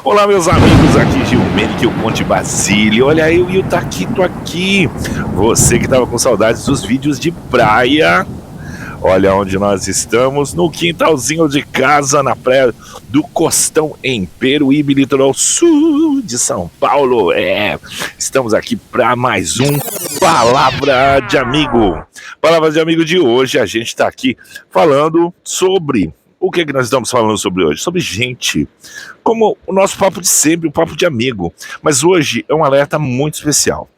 Olá, meus amigos, aqui Gilmenick, o Conde Basílio. Olha, eu e o Taquito aqui. Você que tava com saudades dos vídeos de praia. Olha onde nós estamos, no quintalzinho de casa, na praia do Costão, em Peruíbe, litoral sul de São Paulo. Estamos aqui para mais um Palavra de Amigo. Palavra de Amigo de hoje, a gente está aqui falando sobre... O que é que nós estamos falando sobre hoje? Sobre gente, como o nosso papo de sempre, o papo de amigo. Mas hoje é um alerta muito especial.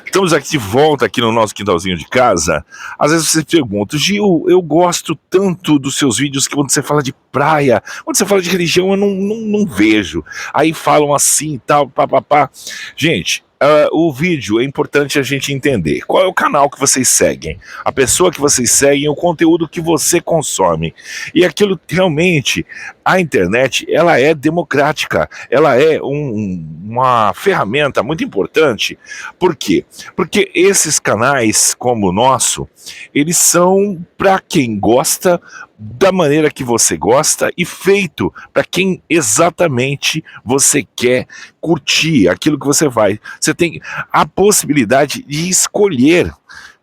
Estamos aqui de volta aqui no nosso quintalzinho de casa. Às vezes você pergunta, Gil, eu gosto tanto dos seus vídeos que quando você fala de praia, quando você fala de religião eu não vejo. Aí falam assim e tal, papapá. Gente, o vídeo é importante a gente entender. Qual é o canal que vocês seguem? A pessoa que vocês seguem, o conteúdo que você consome. E aquilo realmente, a internet, ela é democrática. Ela é uma ferramenta muito importante. Por quê? Porque esses canais como o nosso, eles são para quem gosta da maneira que você gosta e feito para quem exatamente você quer curtir, aquilo que você vai. Você tem a possibilidade de escolher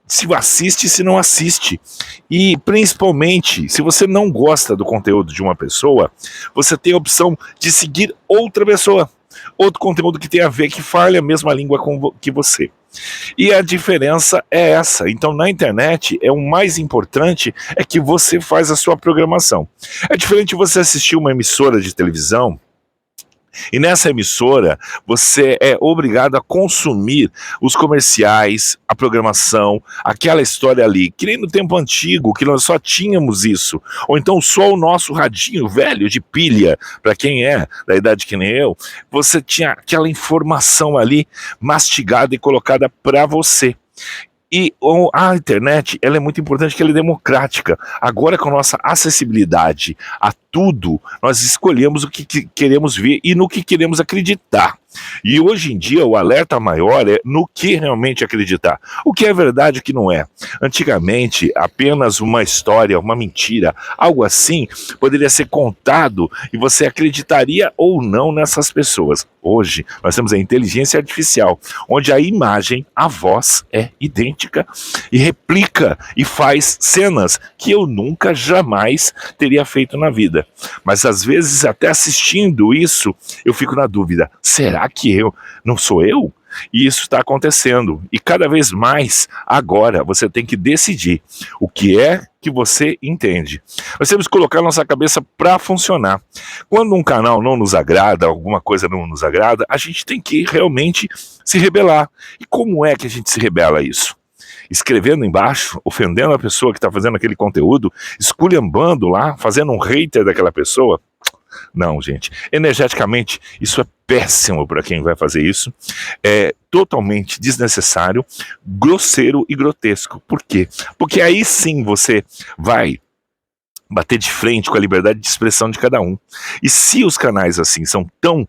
se assiste e se não assiste. E principalmente, se você não gosta do conteúdo de uma pessoa, você tem a opção de seguir outra pessoa. Outro conteúdo que tem a ver, que fale a mesma língua que você. E a diferença é essa. Então na internet o mais importante é que você faz a sua programação. É diferente de você assistir uma emissora de televisão e nessa emissora você é obrigado a consumir os comerciais, a programação, aquela história ali, que nem no tempo antigo, que nós só tínhamos isso, ou então só o nosso radinho velho de pilha, para quem é da idade que nem eu, você tinha aquela informação ali mastigada e colocada para você. E a internet, ela é muito importante, que ela é democrática. Agora, com a nossa acessibilidade a tudo, nós escolhemos o que queremos ver e no que queremos acreditar. E hoje em dia o alerta maior é no que realmente acreditar. O que é verdade e o que não é. Antigamente, apenas uma história, uma mentira, algo assim, poderia ser contado e você acreditaria ou não nessas pessoas. Hoje, nós temos a inteligência artificial, onde a imagem, a voz é idêntica e replica e faz cenas que eu nunca, jamais teria feito na vida. Mas às vezes, até assistindo isso, eu fico na dúvida, será que eu não sou eu? E isso está acontecendo. E cada vez mais, agora, você tem que decidir o que é que você entende. Nós temos que colocar nossa cabeça para funcionar. Quando um canal não nos agrada, alguma coisa não nos agrada, a gente tem que realmente se rebelar. E como é que a gente se rebela a isso? Escrevendo embaixo, ofendendo a pessoa que está fazendo aquele conteúdo, esculhambando lá, fazendo um hater daquela pessoa? Não, gente. Energeticamente, isso é péssimo para quem vai fazer isso. É totalmente desnecessário, grosseiro e grotesco. Por quê? Porque aí sim você vai bater de frente com a liberdade de expressão de cada um. E se os canais assim são tão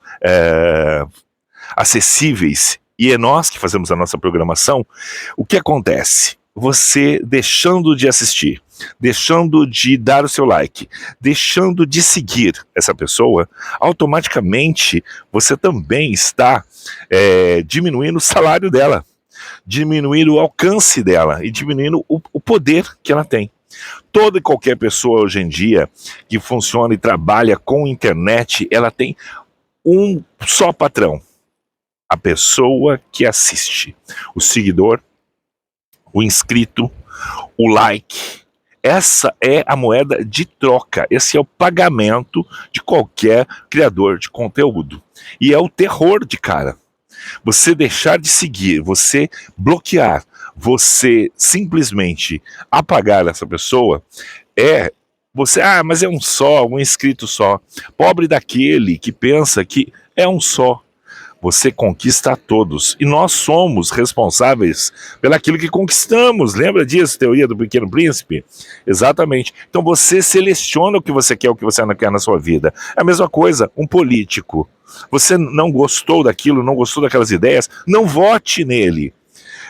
acessíveis e é nós que fazemos a nossa programação, o que acontece? Você deixando de assistir, deixando de dar o seu like, deixando de seguir essa pessoa, automaticamente você também está diminuindo o salário dela, diminuindo o alcance dela e diminuindo o poder que ela tem. Toda e qualquer pessoa hoje em dia que funciona e trabalha com internet, ela tem um só patrão: a pessoa que assiste, o seguidor, o inscrito, o like. Essa é a moeda de troca, esse é o pagamento de qualquer criador de conteúdo. E é o terror de cara. Você deixar de seguir, você bloquear, você simplesmente apagar essa pessoa, você, mas é um inscrito só. Pobre daquele que pensa que é um só. Você conquista a todos. E nós somos responsáveis pelaquilo que conquistamos. Lembra disso, teoria do Pequeno Príncipe? Exatamente. Então você seleciona o que você quer, o que você não quer na sua vida. É a mesma coisa, um político. Você não gostou daquilo, não gostou daquelas ideias, não vote nele.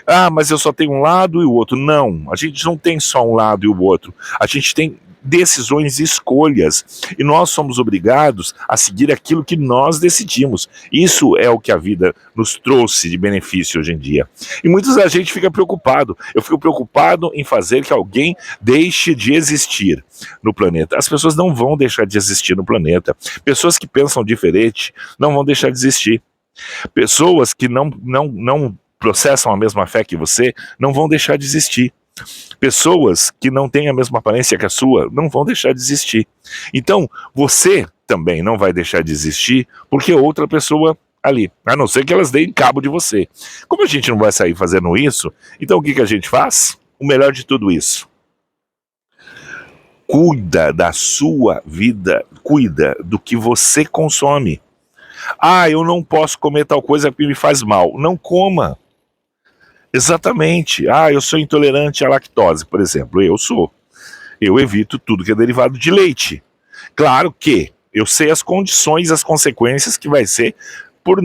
Ah, mas eu só tenho um lado e o outro. Não, a gente não tem só um lado e o outro. A gente tem decisões e escolhas. E nós somos obrigados a seguir aquilo que nós decidimos. Isso é o que a vida nos trouxe de benefício hoje em dia. E muitos da gente fica preocupado. Eu fico preocupado em fazer que alguém deixe de existir no planeta. As pessoas não vão deixar de existir no planeta. Pessoas que pensam diferente não vão deixar de existir. Pessoas que não processam a mesma fé que você não vão deixar de existir. Pessoas que não têm a mesma aparência que a sua não vão deixar de existir. Então, você também não vai deixar de existir porque outra pessoa ali, a não ser que elas deem cabo de você. Como a gente não vai sair fazendo isso, então o que a gente faz? O melhor de tudo isso. Cuida da sua vida, cuida do que você consome. Ah, eu não posso comer tal coisa que me faz mal. Não coma. Exatamente. Ah, eu sou intolerante à lactose, por exemplo. Eu sou. Eu evito tudo que é derivado de leite. Claro que eu sei as condições, as consequências que vai ser por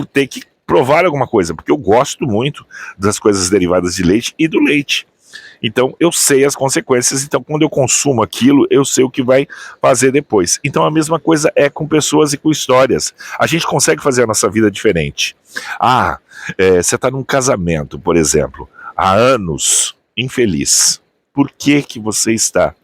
ter que provar alguma coisa, porque eu gosto muito das coisas derivadas de leite e do leite. Então eu sei as consequências, então quando eu consumo aquilo, eu sei o que vai fazer depois. Então a mesma coisa é com pessoas e com histórias. A gente consegue fazer a nossa vida diferente. Ah, você está num casamento, por exemplo, há anos, infeliz. Por que você está?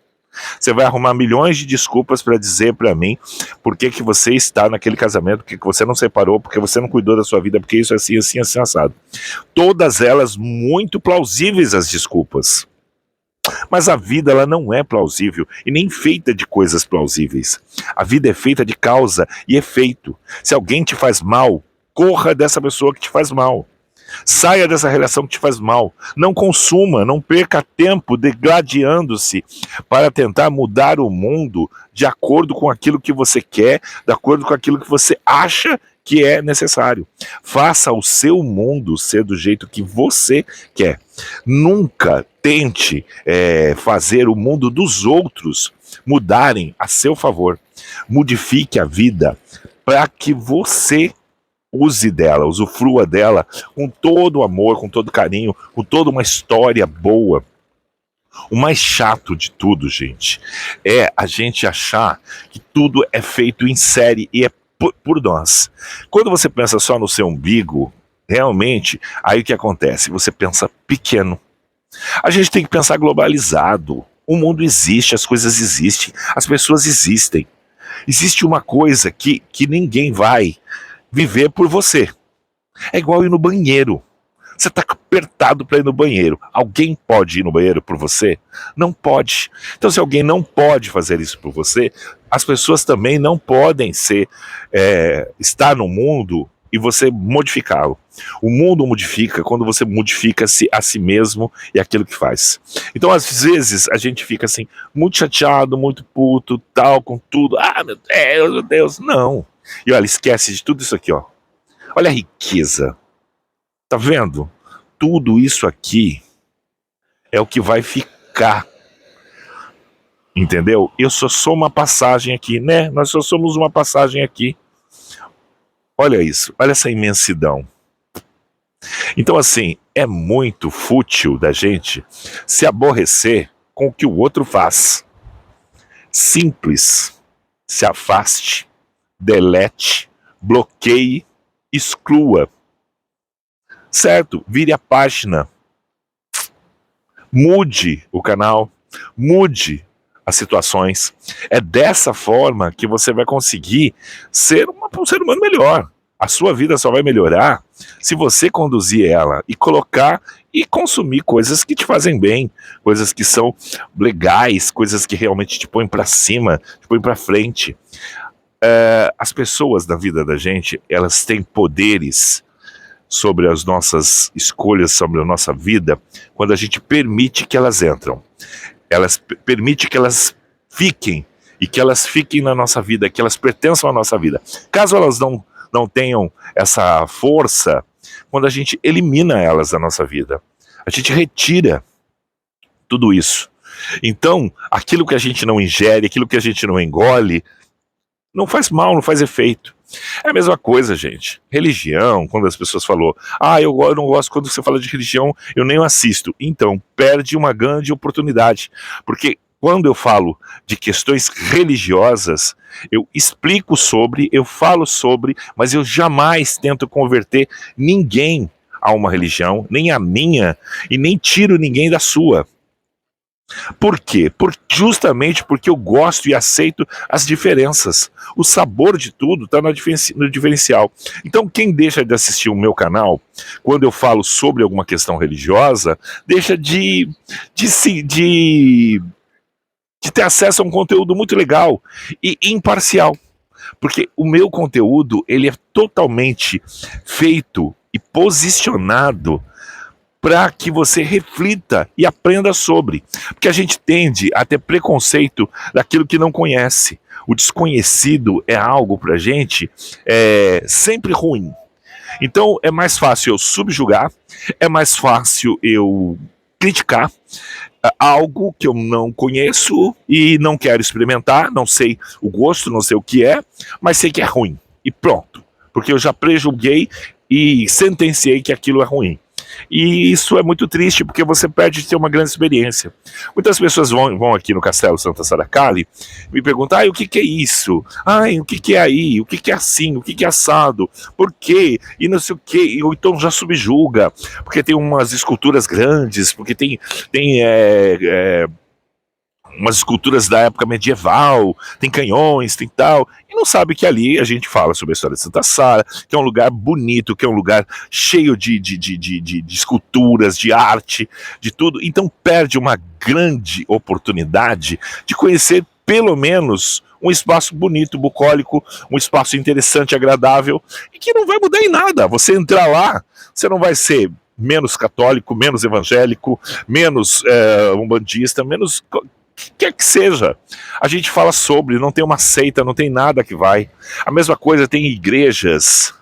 Você vai arrumar milhões de desculpas para dizer para mim por que você está naquele casamento, por que você não separou, porque você não cuidou da sua vida, porque isso é assim, assim, assim, assado. Todas elas muito plausíveis as desculpas. Mas a vida ela não é plausível e nem feita de coisas plausíveis. A vida é feita de causa e efeito. Se alguém te faz mal, corra dessa pessoa que te faz mal. Saia dessa relação que te faz mal. Não consuma, não perca tempo degladiando-se para tentar mudar o mundo de acordo com aquilo que você quer, de acordo com aquilo que você acha que é necessário. Faça o seu mundo ser do jeito que você quer. Nunca tente fazer o mundo dos outros mudarem a seu favor. Modifique a vida para que você use dela, usufrua dela com todo amor, com todo carinho, com toda uma história boa. O mais chato de tudo, gente, é a gente achar que tudo é feito em série e é por nós. Quando você pensa só no seu umbigo, realmente, aí o que acontece? Você pensa pequeno. A gente tem que pensar globalizado. O mundo existe, as coisas existem, as pessoas existem. Existe uma coisa que ninguém vai viver por você. É igual ir no banheiro. Você está apertado para ir no banheiro. Alguém pode ir no banheiro por você? Não pode. Então, se alguém não pode fazer isso por você, as pessoas também não podem estar no mundo e você modificá-lo. O mundo modifica quando você modifica-se a si mesmo e aquilo que faz. Então, às vezes, a gente fica assim, muito chateado, muito puto, tal, com tudo. Ah, meu Deus, não. E olha, esquece de tudo isso aqui, ó. Olha a riqueza. Tá vendo? Tudo isso aqui é o que vai ficar. Entendeu? Eu só sou uma passagem aqui, né? Nós só somos uma passagem aqui. Olha isso, olha essa imensidão. Então, assim, é muito fútil da gente se aborrecer com o que o outro faz. Simples. Se afaste, delete, bloqueie, exclua. Certo? Vire a página. Mude o canal. Mude as situações. É dessa forma que você vai conseguir ser um ser humano melhor. A sua vida só vai melhorar se você conduzir ela e colocar e consumir coisas que te fazem bem, coisas que são legais, coisas que realmente te põem para cima, te põem para frente. As pessoas da vida da gente, elas têm poderes sobre as nossas escolhas, sobre a nossa vida, quando a gente permite que elas entram. Elas permite que elas fiquem, e que elas fiquem na nossa vida, que elas pertençam à nossa vida. Caso elas não tenham essa força, quando a gente elimina elas da nossa vida, a gente retira tudo isso. Então, aquilo que a gente não ingere, aquilo que a gente não engole, Não faz mal, não faz efeito. É a mesma coisa, gente. Religião, quando as pessoas falam, eu não gosto quando você fala de religião, eu nem assisto. Então, perde uma grande oportunidade. Porque quando eu falo de questões religiosas, eu explico sobre, eu falo sobre, mas eu jamais tento converter ninguém a uma religião, nem a minha, e nem tiro ninguém da sua. Por quê? Justamente porque eu gosto e aceito as diferenças. O sabor de tudo está no diferencial. Então, quem deixa de assistir o meu canal, quando eu falo sobre alguma questão religiosa, deixa de ter acesso a um conteúdo muito legal e imparcial. Porque o meu conteúdo, ele é totalmente feito e posicionado para que você reflita e aprenda sobre. Porque a gente tende a ter preconceito daquilo que não conhece. O desconhecido é algo para a gente sempre ruim. Então é mais fácil eu subjugar, é mais fácil eu criticar algo que eu não conheço e não quero experimentar, não sei o gosto, não sei o que é, mas sei que é ruim. E pronto. Porque eu já prejulguei e sentenciei que aquilo é ruim. E isso é muito triste, porque você perde de ter uma grande experiência. Muitas pessoas vão aqui no Castelo Santa Saracali e me perguntam, o que é isso? O que é aí? O que é assim? O que é assado? Por quê? E não sei o quê. Ou então já subjuga, porque tem umas esculturas grandes, porque tem umas esculturas da época medieval, tem canhões, tem tal, e não sabe que ali a gente fala sobre a história de Santa Sara, que é um lugar bonito, que é um lugar cheio de esculturas, de arte, de tudo. Então perde uma grande oportunidade de conhecer pelo menos um espaço bonito, bucólico, um espaço interessante, agradável, e que não vai mudar em nada. Você entrar lá, você não vai ser menos católico, menos evangélico, menos umbandista, menos quer que seja. A gente fala sobre, não tem uma seita, não tem nada que vai. A mesma coisa tem igrejas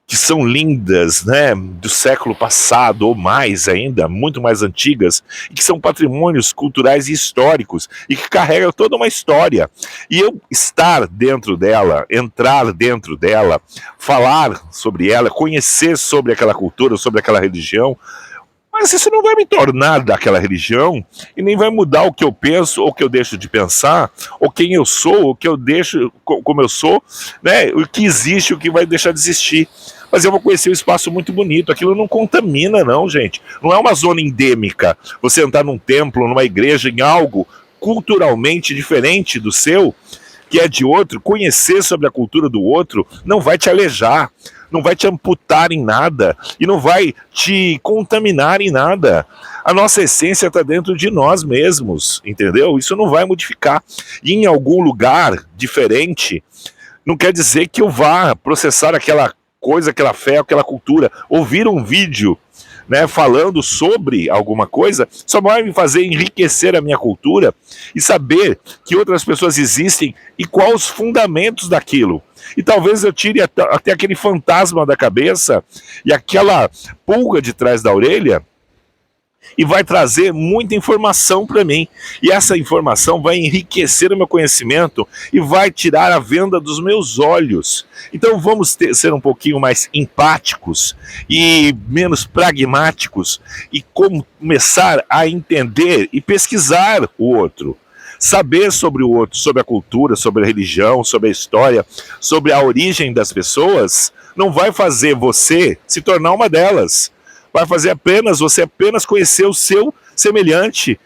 que são lindas, né, do século passado ou mais ainda, muito mais antigas, e que são patrimônios culturais e históricos, e que carregam toda uma história. E eu estar dentro dela, entrar dentro dela, falar sobre ela, conhecer sobre aquela cultura, sobre aquela religião, mas isso não vai me tornar daquela religião e nem vai mudar o que eu penso, ou o que eu deixo de pensar, ou quem eu sou, o que eu deixo como eu sou, né? O que existe, o que vai deixar de existir. Mas eu vou conhecer um espaço muito bonito. Aquilo não contamina, não, gente. Não é uma zona endêmica. Você entrar num templo, numa igreja, em algo culturalmente diferente do seu, que é de outro, conhecer sobre a cultura do outro, não vai te alejar, não vai te amputar em nada e não vai te contaminar em nada. A nossa essência está dentro de nós mesmos, entendeu? Isso não vai modificar. E em algum lugar diferente, não quer dizer que eu vá processar aquela coisa, aquela fé, aquela cultura. Ouvir um vídeo, né, falando sobre alguma coisa, só vai me fazer enriquecer a minha cultura e saber que outras pessoas existem e quais os fundamentos daquilo. E talvez eu tire até aquele fantasma da cabeça e aquela pulga de trás da orelha, e vai trazer muita informação para mim. E essa informação vai enriquecer o meu conhecimento e vai tirar a venda dos meus olhos. Então vamos ser um pouquinho mais empáticos e menos pragmáticos e começar a entender e pesquisar o outro. Saber sobre o outro, sobre a cultura, sobre a religião, sobre a história, sobre a origem das pessoas, não vai fazer você se tornar uma delas. Vai fazer você apenas conhecer o seu semelhante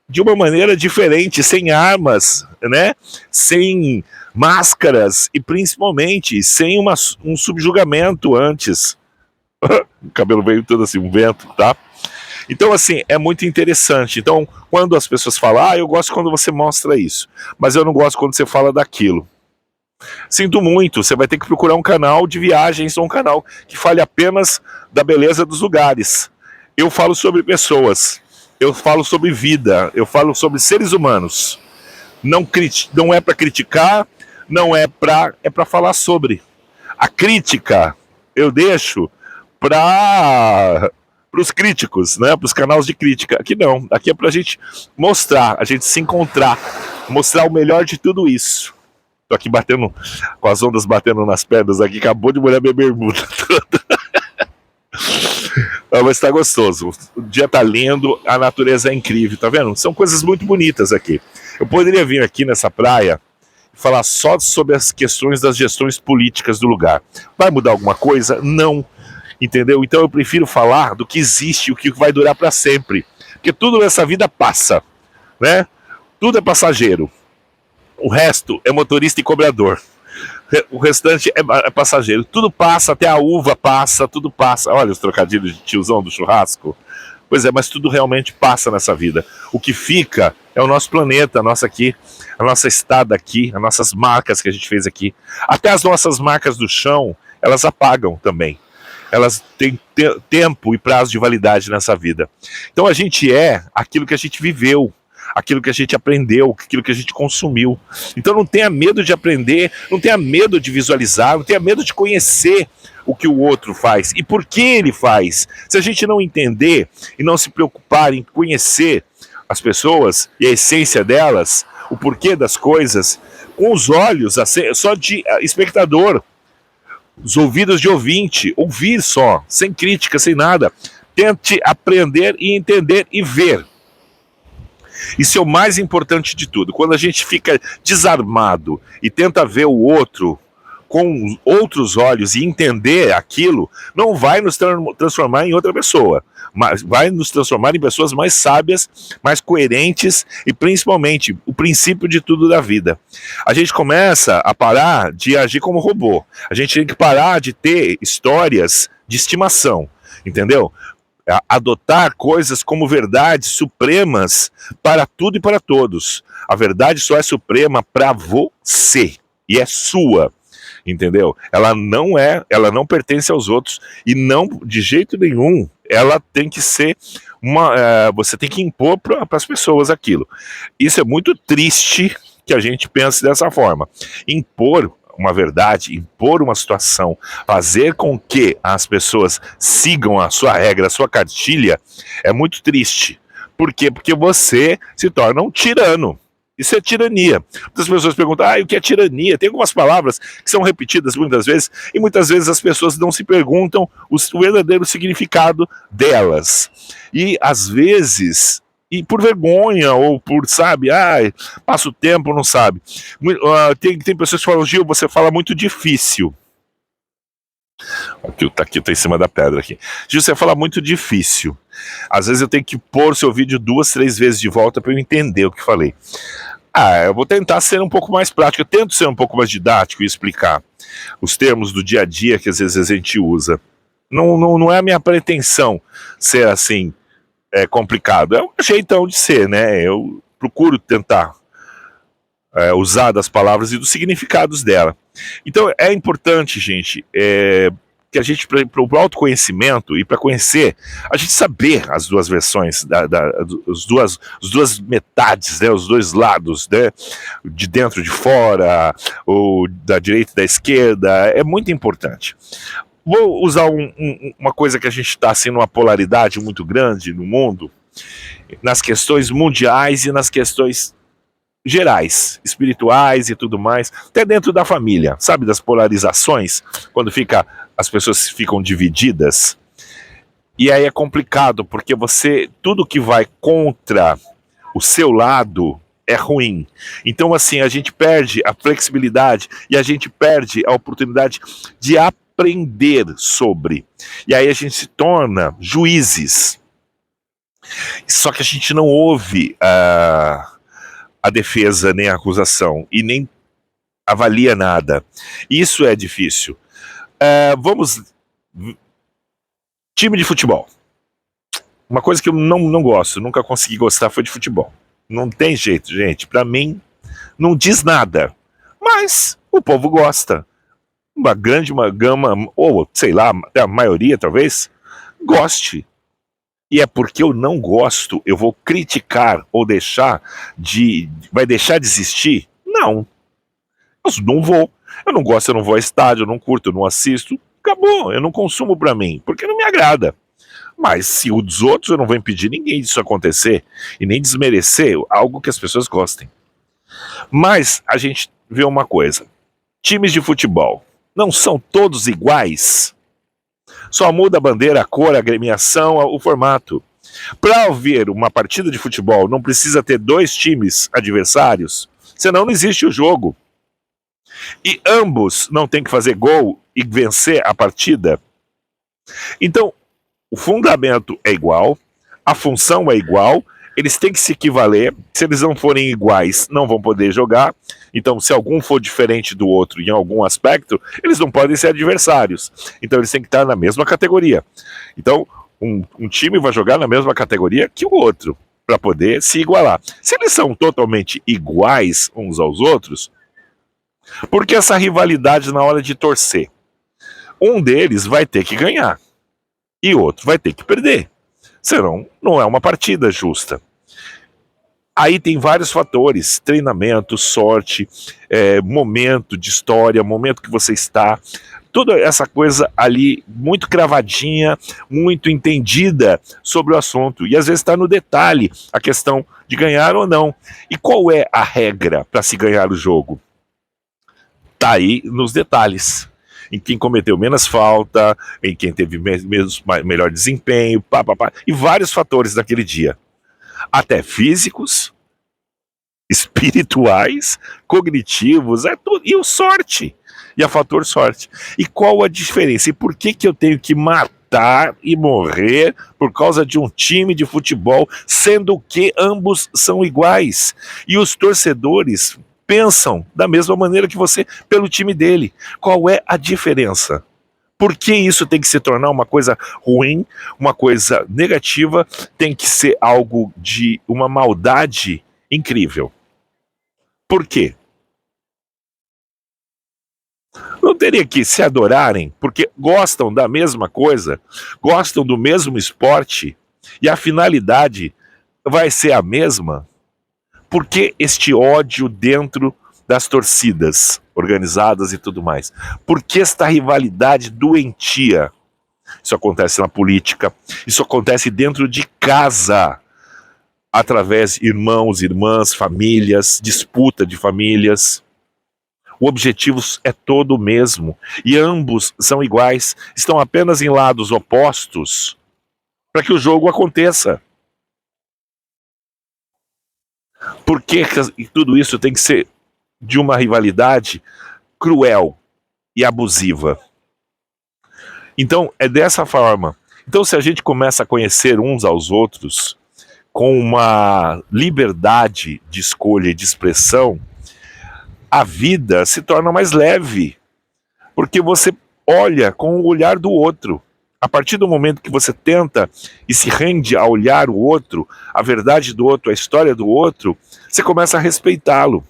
de uma maneira diferente, sem armas, né? Sem máscaras e principalmente sem um subjugamento antes. O cabelo veio todo assim, um vento, tá? Então, assim, é muito interessante. Então, quando as pessoas falam, eu gosto quando você mostra isso, mas eu não gosto quando você fala daquilo. Sinto muito, você vai ter que procurar um canal de viagens ou um canal que fale apenas da beleza dos lugares. Eu falo sobre pessoas, eu falo sobre vida, eu falo sobre seres humanos. Não é para criticar, não é para falar sobre. A crítica eu deixo para os críticos, né? Para os canais de crítica. Aqui não, aqui é para a gente mostrar, a gente se encontrar, mostrar o melhor de tudo isso. Tô aqui batendo, com as ondas batendo nas pedras aqui, acabou de molhar minha bermuda toda. Mas tá gostoso, o dia tá lindo, a natureza é incrível, tá vendo? São coisas muito bonitas aqui. Eu poderia vir aqui nessa praia e falar só sobre as questões das gestões políticas do lugar. Vai mudar alguma coisa? Não. Entendeu? Então eu prefiro falar do que existe, o que vai durar para sempre. Porque tudo nessa vida passa, né? Tudo é passageiro. O resto é motorista e cobrador. O restante é passageiro. Tudo passa, até a uva passa, tudo passa. Olha os trocadilhos de tiozão do churrasco. Pois é, mas tudo realmente passa nessa vida. O que fica é o nosso planeta, a nossa estada aqui, as nossas marcas que a gente fez aqui. Até as nossas marcas do chão, elas apagam também. Elas têm tempo e prazo de validade nessa vida. Então a gente é aquilo que a gente viveu, aquilo que a gente aprendeu, aquilo que a gente consumiu. Então não tenha medo de aprender, não tenha medo de visualizar, não tenha medo de conhecer o que o outro faz e por que ele faz. Se a gente não entender e não se preocupar em conhecer as pessoas e a essência delas, o porquê das coisas, com os olhos só de espectador, os ouvidos de ouvinte, ouvir só, sem crítica, sem nada. Tente aprender e entender e ver. Isso é o mais importante de tudo. Quando a gente fica desarmado e tenta ver o outro com outros olhos e entender aquilo, não vai nos transformar em outra pessoa, mas vai nos transformar em pessoas mais sábias, mais coerentes e principalmente o princípio de tudo da vida. A gente começa a parar de agir como robô. A gente tem que parar de ter histórias de estimação, entendeu? Adotar coisas como verdades supremas para tudo e para todos. A verdade só é suprema para você e é sua. Entendeu? Ela não pertence aos outros e não, de jeito nenhum, ela tem que ser você tem que impor para as pessoas aquilo. Isso é muito triste que a gente pense dessa forma. Impor uma verdade, impor uma situação, fazer com que as pessoas sigam a sua regra, a sua cartilha, é muito triste. Por quê? Porque você se torna um tirano. Isso é tirania. Muitas pessoas perguntam, o que é tirania? Tem algumas palavras que são repetidas muitas vezes, e muitas vezes as pessoas não se perguntam o verdadeiro significado delas. E às vezes, e por vergonha, ou por, passa o tempo, não sabe. Tem pessoas que falam, Gil, você fala muito difícil. Aqui tá em cima da pedra aqui. Gil, você fala muito difícil. Às vezes eu tenho que pôr seu vídeo 2, 3 vezes de volta para eu entender o que falei. Eu vou tentar ser um pouco mais prático. Eu tento ser um pouco mais didático e explicar os termos do dia a dia que às vezes a gente usa. Não é a minha pretensão ser assim, complicado. É um jeitão de ser, né? Eu procuro tentar usar das palavras e dos significados dela. Então é importante, gente, que a gente, para o autoconhecimento e para conhecer, a gente saber as duas versões, as duas metades, né, os dois lados, né, de dentro, de fora, ou da direita e da esquerda, é muito importante. Vou usar uma coisa que a gente está assim, numa polaridade muito grande no mundo, nas questões mundiais e nas questões gerais, espirituais e tudo mais, até dentro da família, sabe, das polarizações, quando as pessoas ficam divididas, e aí é complicado, porque tudo que vai contra o seu lado é ruim. Então assim, a gente perde a flexibilidade e a gente perde a oportunidade de aprender sobre, e aí a gente se torna juízes, só que a gente não ouve a defesa, nem a acusação, e nem avalia nada. Isso é difícil. Time de futebol. Uma coisa que eu não gosto, nunca consegui gostar, foi de futebol. Não tem jeito, gente. Pra mim, não diz nada. Mas o povo gosta. Uma gama, ou sei lá, a maioria talvez, goste. E é porque eu não gosto, eu vou criticar ou vai deixar de existir? Não. Eu não vou. Eu não gosto, eu não vou ao estádio, eu não curto, eu não assisto. Acabou, eu não consumo pra mim, porque não me agrada. Mas se o dos outros, eu não vou impedir ninguém disso acontecer e nem desmerecer algo que as pessoas gostem. Mas a gente ver uma coisa. Times de futebol não são todos iguais? Só muda a bandeira, a cor, a agremiação, o formato. Para ver uma partida de futebol, não precisa ter 2 times adversários, senão não existe o jogo. E ambos não têm que fazer gol e vencer a partida. Então, o fundamento é igual, a função é igual, eles têm que se equivaler. Se eles não forem iguais, não vão poder jogar. Então, se algum for diferente do outro em algum aspecto, eles não podem ser adversários. Então, eles têm que estar na mesma categoria. Então, um time vai jogar na mesma categoria que o outro, para poder se igualar. Se eles são totalmente iguais uns aos outros, por que essa rivalidade na hora de torcer? Um deles vai ter que ganhar e o outro vai ter que perder. Senão, não é uma partida justa. Aí tem vários fatores: treinamento, sorte, momento de história, momento que você está. Toda essa coisa ali muito cravadinha, muito entendida sobre o assunto. E às vezes está no detalhe a questão de ganhar ou não. E qual é a regra para se ganhar o jogo? Está aí nos detalhes. Em quem cometeu menos falta, em quem teve melhor desempenho, e vários fatores daquele dia. Até físicos, espirituais, cognitivos, tudo. E o sorte. E a fator sorte. E qual a diferença? E por que eu tenho que matar e morrer por causa de um time de futebol, sendo que ambos são iguais? E os torcedores pensam da mesma maneira que você pelo time dele. Qual é a diferença? Por que isso tem que se tornar uma coisa ruim, uma coisa negativa, tem que ser algo de uma maldade incrível? Por quê? Não teria que se adorarem porque gostam da mesma coisa, gostam do mesmo esporte e a finalidade vai ser a mesma? Por que este ódio dentro das torcidas organizadas e tudo mais? Por que esta rivalidade doentia? Isso acontece na política, isso acontece dentro de casa, através de irmãos, irmãs, famílias, disputa de famílias. O objetivo é todo o mesmo e ambos são iguais, estão apenas em lados opostos para que o jogo aconteça. Por que tudo isso tem que ser de uma rivalidade cruel e abusiva? Então, é dessa forma. Então, se a gente começa a conhecer uns aos outros com uma liberdade de escolha e de expressão, a vida se torna mais leve, porque você olha com o olhar do outro. A partir do momento que você tenta e se rende a olhar o outro, a verdade do outro, a história do outro, você começa a respeitá-lo.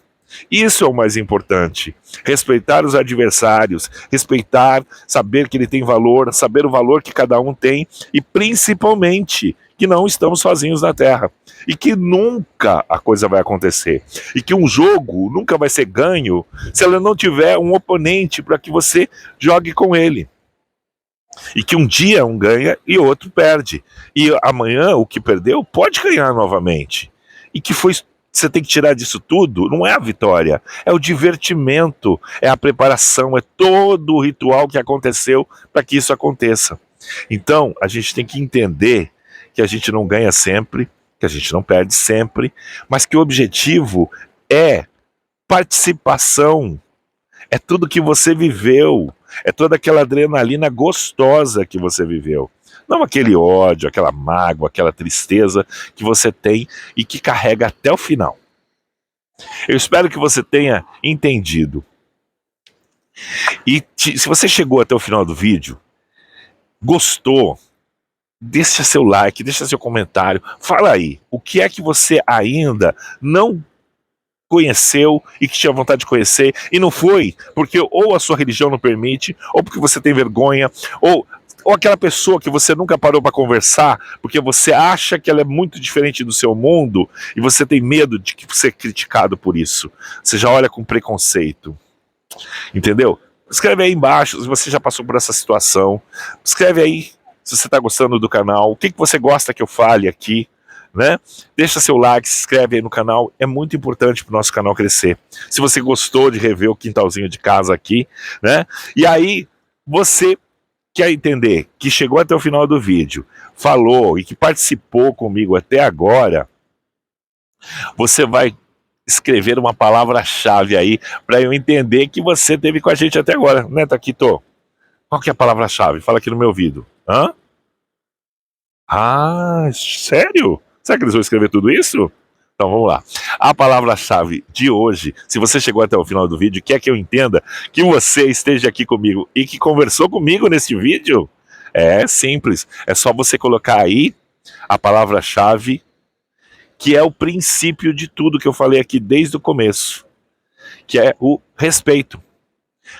Isso é o mais importante. Respeitar os adversários, respeitar, saber que ele tem valor, saber o valor que cada um tem e principalmente que não estamos sozinhos na Terra e que nunca a coisa vai acontecer e que um jogo nunca vai ser ganho se ela não tiver um oponente para que você jogue com ele. E que um dia um ganha e outro perde. E amanhã o que perdeu pode ganhar novamente. E que você tem que tirar disso tudo, não é a vitória, é o divertimento, é a preparação, é todo o ritual que aconteceu para que isso aconteça. Então, a gente tem que entender que a gente não ganha sempre, que a gente não perde sempre, mas que o objetivo é participação, é tudo que você viveu, é toda aquela adrenalina gostosa que você viveu. Não aquele ódio, aquela mágoa, aquela tristeza que você tem e que carrega até o final. Eu espero que você tenha entendido. E se você chegou até o final do vídeo, gostou, deixa seu like, deixa seu comentário. Fala aí, o que é que você ainda não conheceu e que tinha vontade de conhecer e não foi porque ou a sua religião não permite, ou porque você tem vergonha, ou aquela pessoa que você nunca parou para conversar porque você acha que ela é muito diferente do seu mundo e você tem medo de ser criticado por isso. Você já olha com preconceito. Entendeu? Escreve aí embaixo se você já passou por essa situação. Escreve aí se você está gostando do canal, o que você gosta que eu fale aqui, né? Deixa seu like, se inscreve aí no canal, é muito importante para o nosso canal crescer. Se você gostou de rever o quintalzinho de casa aqui, né? E aí, você quer entender que chegou até o final do vídeo, falou e que participou comigo até agora, você vai escrever uma palavra-chave aí para eu entender que você esteve com a gente até agora, né, Taquito? Qual que é a palavra-chave? Fala aqui no meu ouvido. Hã? Ah, sério? Será que eles vão escrever tudo isso? Então vamos lá. A palavra-chave de hoje, se você chegou até o final do vídeo, quer que eu entenda que você esteja aqui comigo e que conversou comigo nesse vídeo, é simples. É só você colocar aí a palavra-chave, que é o princípio de tudo que eu falei aqui desde o começo, que é o respeito.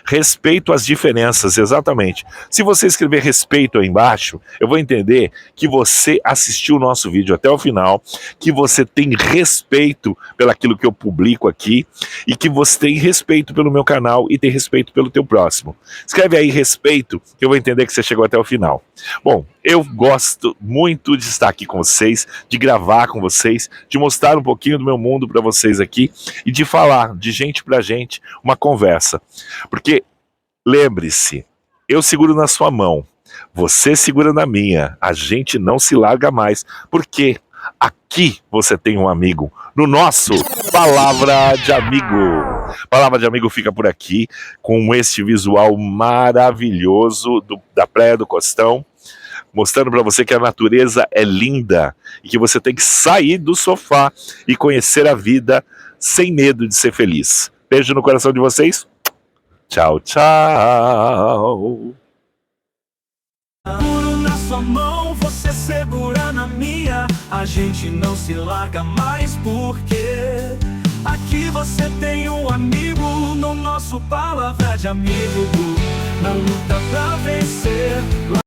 Respeito às diferenças, exatamente. Se você escrever respeito aí embaixo, eu vou entender que você assistiu o nosso vídeo até o final, que você tem respeito pelaquilo que eu publico aqui e que você tem respeito pelo meu canal e tem respeito pelo teu próximo. Escreve aí respeito, que eu vou entender que você chegou até o final. Bom, eu gosto muito de estar aqui com vocês, de gravar com vocês, de mostrar um pouquinho do meu mundo para vocês aqui e de falar de gente para gente, uma conversa. Porque, lembre-se, eu seguro na sua mão, você segura na minha, a gente não se larga mais, porque aqui você tem um amigo, no nosso Palavra de Amigo. Palavra de Amigo fica por aqui, com este visual maravilhoso da Praia do Costão, mostrando para você que a natureza é linda e que você tem que sair do sofá e conhecer a vida sem medo de ser feliz. Beijo no coração de vocês. Tchau, tchau. Seguro na sua mão, você segura na minha. A gente não se larga mais porque aqui você tem um amigo no nosso Palavra de Amigo. Na luta pra vencer.